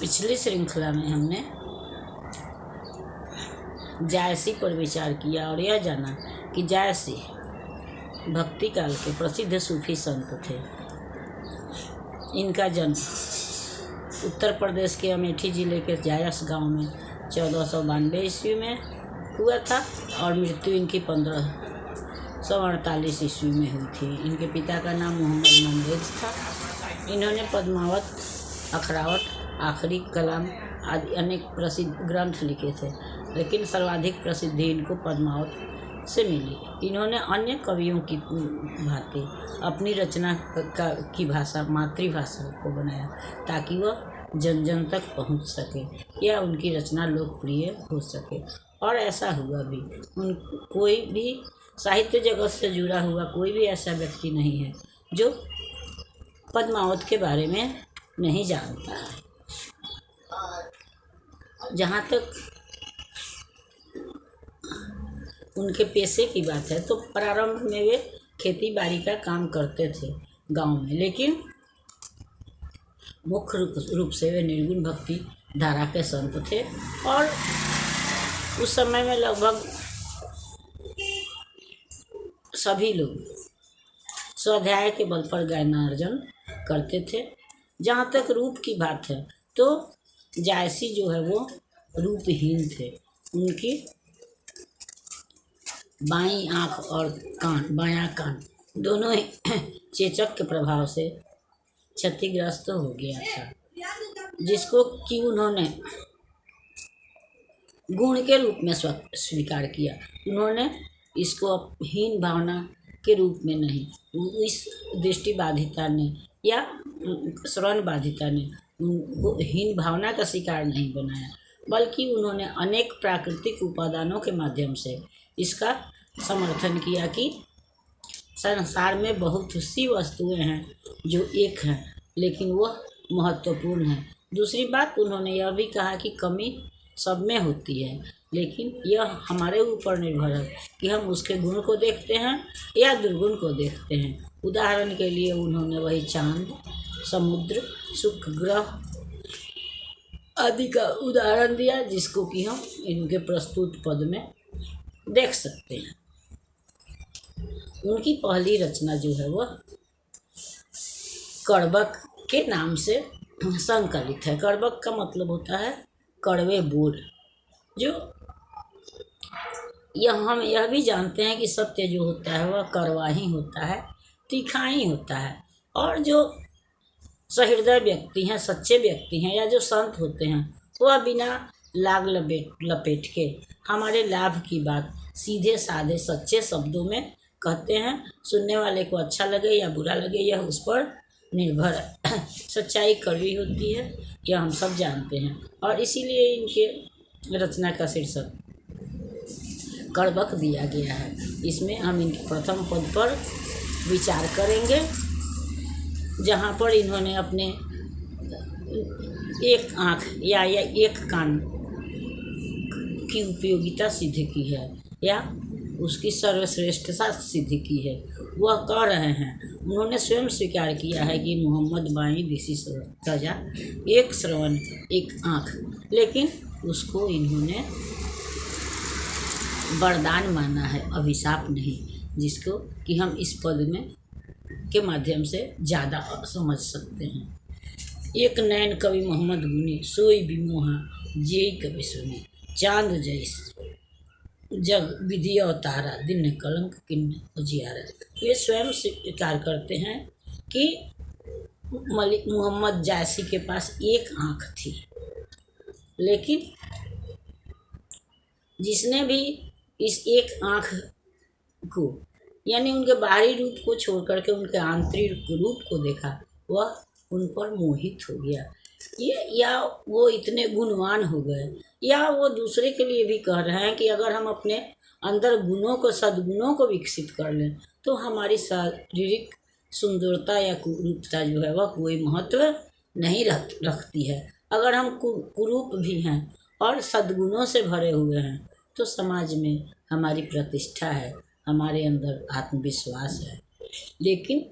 पिछली श्रृंखला में हमने जायसी पर विचार किया और यह जाना कि जायसी भक्ति काल के प्रसिद्ध सूफी संत थे। इनका जन्म उत्तर प्रदेश के अमेठी जिले के जायस गांव में 1492 ईस्वी में हुआ था और मृत्यु इनकी 1548 ईस्वी में हुई थी। इनके पिता का नाम मोहम्मद मंगेज था। इन्होंने पद्मावत, अखरावट, आखिरी कलाम आदि अनेक प्रसिद्ध ग्रंथ लिखे थे, लेकिन सर्वाधिक प्रसिद्धि इनको पद्मावत से मिली। इन्होंने अन्य कवियों की भांति अपनी रचना की भाषा मातृभाषा को बनाया ताकि वह जन जन तक पहुंच सके या उनकी रचना लोकप्रिय हो सके, और ऐसा हुआ भी। कोई भी साहित्य जगत से जुड़ा हुआ कोई भी ऐसा व्यक्ति नहीं है जो पद्मावत के बारे में नहीं जानता है। जहाँ तक उनके पेशे की बात है तो प्रारंभ में वे खेती बाड़ी का काम करते थे गांव में, लेकिन मुख्य रूप से वे निर्गुण भक्ति धारा के संत थे और उस समय में लगभग सभी लोग स्वाध्याय के बल पर ज्ञानार्जन करते थे। जहाँ तक रूप की बात है तो जायसी जो है वो रूपहीन थे। उनकी बाईं आँख और बायां कान दोनों ही चेचक के प्रभाव से क्षतिग्रस्त हो गया था, जिसको कि उन्होंने गुण के रूप में स्वीकार किया। उन्होंने इसको हीन भावना के रूप में नहीं, इस दृष्टि बाधिता ने या श्रवण बाधिता ने उनको हीन भावना का शिकार नहीं बनाया, बल्कि उन्होंने अनेक प्राकृतिक उपादानों के माध्यम से इसका समर्थन किया कि संसार में बहुत सी वस्तुएं हैं जो एक हैं लेकिन वह महत्वपूर्ण है। दूसरी बात, उन्होंने यह भी कहा कि कमी सब में होती है, लेकिन यह हमारे ऊपर निर्भर है कि हम उसके गुण को देखते हैं या दुर्गुण को देखते हैं। उदाहरण के लिए उन्होंने वही चांद, समुद्र, शुक्र ग्रह आदि का उदाहरण दिया, जिसको कि हम इनके प्रस्तुत पद में देख सकते हैं। उनकी पहली रचना जो है वह कड़बक के नाम से संकलित है। कड़बक का मतलब होता है कड़वे बोल। जो हम यह भी जानते हैं कि सत्य जो होता है वह कड़वा ही होता है, तीखा ही होता है, और जो सहृदय व्यक्ति हैं, सच्चे व्यक्ति हैं या जो संत होते हैं वह बिना लाग लपेट के हमारे लाभ की बात सीधे साधे सच्चे शब्दों में कहते हैं। सुनने वाले को अच्छा लगे या बुरा लगे यह उस पर निर्भर है। सच्चाई कड़वी होती है, यह हम सब जानते हैं, और इसीलिए इनके रचना का शीर्षक कड़बक दिया गया है। इसमें हम इनके प्रथम पद पर विचार करेंगे, जहाँ पर इन्होंने अपने एक आँख या एक कान की उपयोगिता सिद्ध की है या उसकी सर्वश्रेष्ठता सिद्ध की है। वह कह रहे हैं, उन्होंने स्वयं स्वीकार किया है कि मोहम्मद बाई दिसी सजा, एक श्रवण एक आँख, लेकिन उसको इन्होंने वरदान माना है, अभिशाप नहीं, जिसको कि हम इस पद में के माध्यम से ज़्यादा समझ सकते हैं। एक नैन कवि मोहम्मद गुनी सोई बिमोहा जेई कवि सुनी, चांद जैस जग विधि अवतारा, दिन कलंक किन्न उजियारा। ये स्वयं स्वीकार करते हैं कि मलिक मोहम्मद जायसी के पास एक आँख थी, लेकिन जिसने भी इस एक आँख को यानी उनके बाहरी रूप को छोड़ करके उनके आंतरिक रूप को देखा, वह उन पर मोहित हो गया। ये या वो इतने गुणवान हो गए, या वो दूसरे के लिए भी कह रहे हैं कि अगर हम अपने अंदर गुणों को, सद्गुणों को विकसित कर लें तो हमारी शारीरिक सुंदरता या कुरूपता जो है वह कोई महत्व नहीं रखती है। अगर हम कुरूप भी हैं और सद्गुणों से भरे हुए हैं तो समाज में हमारी प्रतिष्ठा है, हमारे अंदर आत्मविश्वास है। लेकिन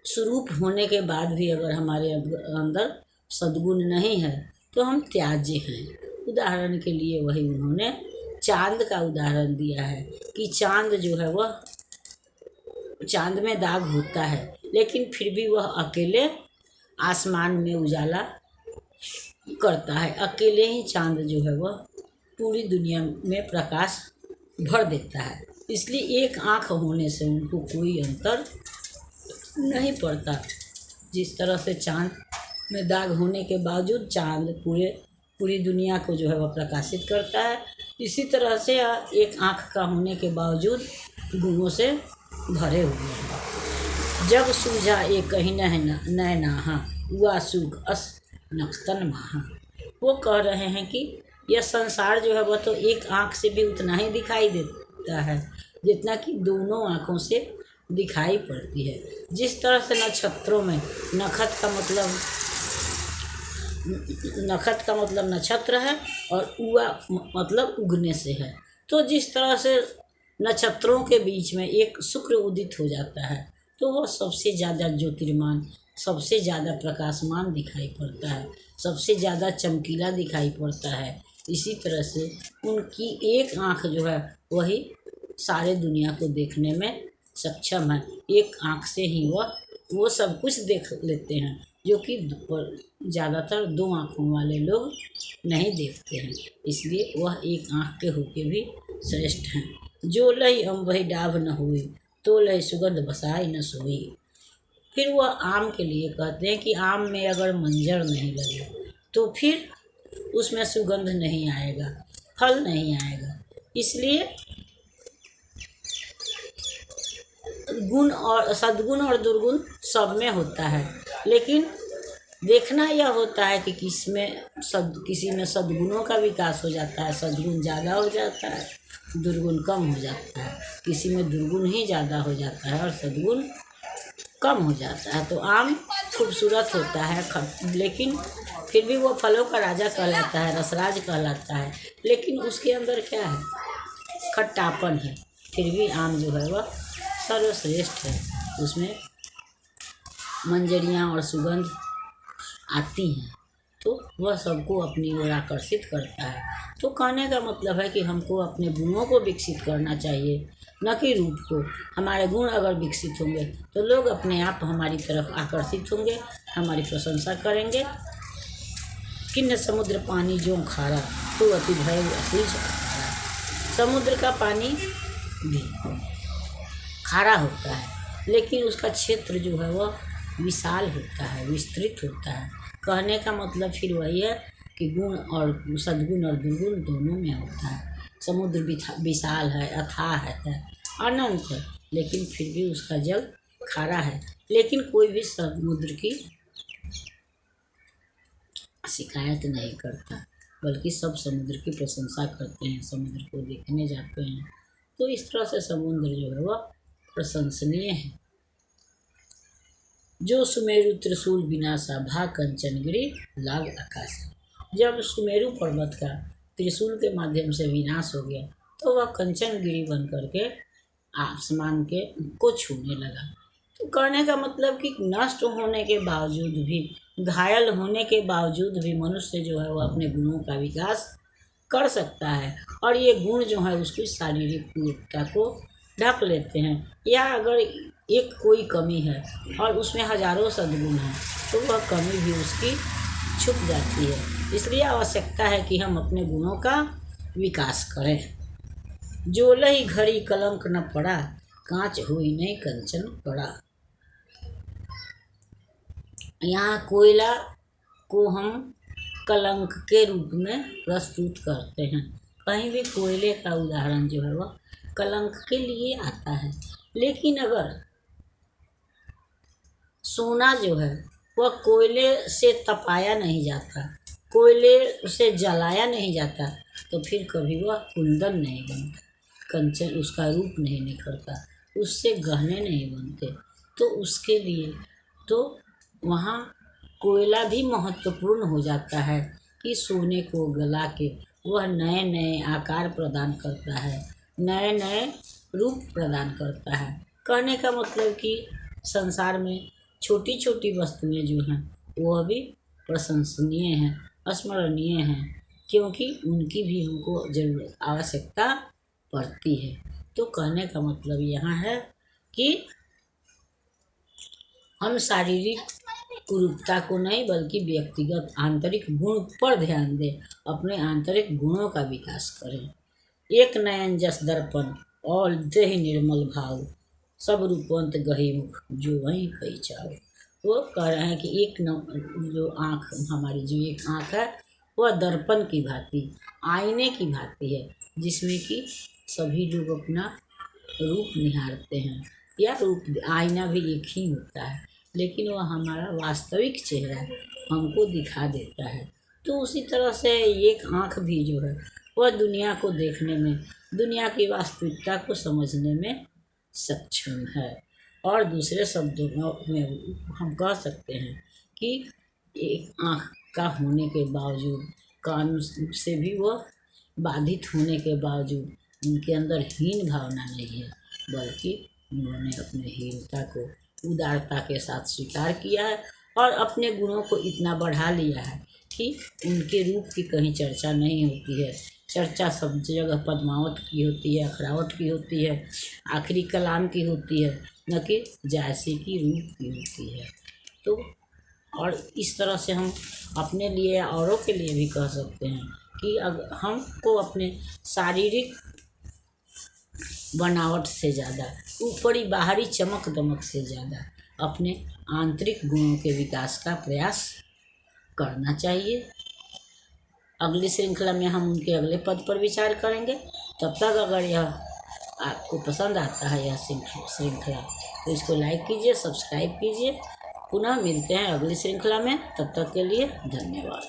स्वरूप होने के बाद भी अगर हमारे अंदर सद्गुण नहीं है तो हम त्याज्य हैं। उदाहरण के लिए वही उन्होंने चांद का उदाहरण दिया है कि चांद जो है वह, चांद में दाग होता है लेकिन फिर भी वह अकेले आसमान में उजाला करता है। अकेले ही चांद जो है वह पूरी दुनिया में प्रकाश भर देता है। इसलिए एक आँख होने से उनको कोई अंतर नहीं पड़ता। जिस तरह से चांद में दाग होने के बावजूद चांद पूरी दुनिया को जो है वह प्रकाशित करता है, इसी तरह से एक आँख का होने के बावजूद गुणों से भरे हुए हैं। जब सूझा एक कहीं नैना हुआ सुख अस नक्तन महा। वो कह रहे हैं कि यह संसार जो है वह तो एक आँख से भी उतना ही दिखाई देता है जितना कि दोनों आँखों से दिखाई पड़ती है। जिस तरह से नक्षत्रों में नखत का मतलब नक्षत्र है और उआ मतलब उगने से है, तो जिस तरह से नक्षत्रों के बीच में एक शुक्र उदित हो जाता है तो वह सबसे ज़्यादा ज्योतिर्मान, सबसे ज़्यादा प्रकाशमान दिखाई पड़ता है, सबसे ज़्यादा चमकीला दिखाई पड़ता है। इसी तरह से उनकी एक आँख जो है वही सारे दुनिया को देखने में सक्षम है। एक आँख से ही वो सब कुछ देख लेते हैं जो कि ज़्यादातर दो आँखों वाले लोग नहीं देखते हैं। इसलिए वह एक आँख के होके भी श्रेष्ठ हैं। जो लई अम्बहि डाभ न हुई तो लई सुगंध बसाई न सोई। फिर वह आम के लिए कहते हैं कि आम में अगर मंजर नहीं लगे तो फिर उसमें सुगंध नहीं आएगा, फल नहीं आएगा। इसलिए गुण और सद्गुण और दुर्गुण सब में होता है, लेकिन देखना यह होता है कि किसी में सद्गुणों का विकास हो जाता है, सद्गुण ज़्यादा हो जाता है, दुर्गुण कम हो जाता है। किसी में दुर्गुण ही ज़्यादा हो जाता है और सद्गुण कम हो जाता है। तो आम खूबसूरत होता है लेकिन फिर भी वो फलों का राजा कहलाता है, रसराज कहलाता है, लेकिन उसके अंदर क्या है, खट्टापन है। फिर भी आम जो है वह सर्वश्रेष्ठ है, उसमें मंजरियाँ और सुगंध आती हैं तो वह सबको अपनी ओर आकर्षित करता है। तो कहने का मतलब है कि हमको अपने गुणों को विकसित करना चाहिए, न कि रूप को। हमारे गुण अगर विकसित होंगे तो लोग अपने आप हमारी तरफ आकर्षित होंगे, हमारी प्रशंसा करेंगे। किन्न समुद्र पानी जो खारा तो अति भय असीज खारा। समुद्र का पानी भी खारा होता है लेकिन उसका क्षेत्र जो है वह विशाल होता है, विस्तृत होता है। कहने का मतलब फिर वही है कि गुण और सद्गुण और दुर्गुण दोनों में होता है। समुद्र विशाल है, अथाह है, अनंत है, लेकिन फिर भी उसका जल खारा है। लेकिन कोई भी समुद्र की शिकायत नहीं करता, बल्कि सब समुद्र की प्रशंसा करते हैं, समुद्र को देखने जाते हैं। तो इस तरह से समुद्र जो है वह प्रशंसनीय है। जो सुमेरु त्रिशूल विनाशा भा कंचनगिरी लाग आकाश। जब सुमेरु पर्वत का त्रिशूल के माध्यम से विनाश हो गया तो वह कंचनगिरी बन करके आसमान के को छूने लगा। तो कहने का मतलब कि नष्ट होने के बावजूद भी, घायल होने के बावजूद भी मनुष्य जो है वह अपने गुणों का विकास कर सकता है और ये गुण जो है उसकी शारीरिक पूर्णता को ढक लेते हैं। या अगर एक कोई कमी है और उसमें हजारों सद्गुण हैं तो वह कमी भी उसकी छुप जाती है। इसलिए आवश्यकता है कि हम अपने गुणों का विकास करें। जो लही घड़ी कलंक न पड़ा कांच हुई नहीं कंचन पड़ा। यहाँ कोयला को हम कलंक के रूप में प्रस्तुत करते हैं। कहीं भी कोयले का उदाहरण जो है वह कलंक के लिए आता है। लेकिन अगर सोना जो है वह कोयले से तपाया नहीं जाता, कोयले से जलाया नहीं जाता, तो फिर कभी वह कुंदन नहीं बनता, कंचन उसका रूप नहीं निखरता, उससे गहने नहीं बनते। तो उसके लिए तो वहाँ कोयला भी महत्वपूर्ण हो जाता है कि सोने को गला के वह नए नए आकार प्रदान करता है, नए नए रूप प्रदान करता है। कहने का मतलब कि संसार में छोटी छोटी वस्तुएं जो हैं वो भी प्रशंसनीय हैं, स्मरणीय हैं, क्योंकि उनकी भी हमको जरूरत आवश्यकता पड़ती है। तो कहने का मतलब यहाँ है कि हम शारीरिक कुरूपता को नहीं बल्कि व्यक्तिगत आंतरिक गुण पर ध्यान दें, अपने आंतरिक गुणों का विकास करें। एक नयन जस दर्पण और देहि निर्मल भाव, सब रूपवंत गही मुख जो वहीं पहचाओ। वो कह रहे हैं कि जो आँख हमारी जो एक आँख है वह दर्पण की भांति, आईने की भांति है, जिसमें कि सभी लोग अपना रूप निहारते हैं, या रूप आईना भी एक ही होता है, लेकिन वह हमारा वास्तविक चेहरा हमको दिखा देता है। तो उसी तरह से एक आँख भी जो है वह दुनिया को देखने में, दुनिया की वास्तविकता को समझने में सक्षम है। और दूसरे शब्दों में हम कह सकते हैं कि एक आँख का होने के बावजूद, कान से भी वह बाधित होने के बावजूद उनके अंदर हीन भावना नहीं है, बल्कि उन्होंने अपने हीनता को उदारता के साथ स्वीकार किया है और अपने गुणों को इतना बढ़ा लिया है कि उनके रूप की कहीं चर्चा नहीं होती है। चर्चा सब जगह पद्मावत की होती है, अखरावत की होती है, आखिरी कलाम की होती है, न कि जायसी की रूप की होती है। तो और इस तरह से हम अपने लिए या औरों के लिए भी कह सकते हैं कि अगर हमको अपने शारीरिक बनावट से ज़्यादा, ऊपरी बाहरी चमक दमक से ज़्यादा अपने आंतरिक गुणों के विकास का प्रयास करना चाहिए। अगली श्रृंखला में हम उनके अगले पद पर विचार करेंगे। तब तक अगर यह आपको पसंद आता है यह श्रृंखला तो इसको लाइक कीजिए, सब्सक्राइब कीजिए। पुनः मिलते हैं अगली श्रृंखला में, तब तक के लिए धन्यवाद।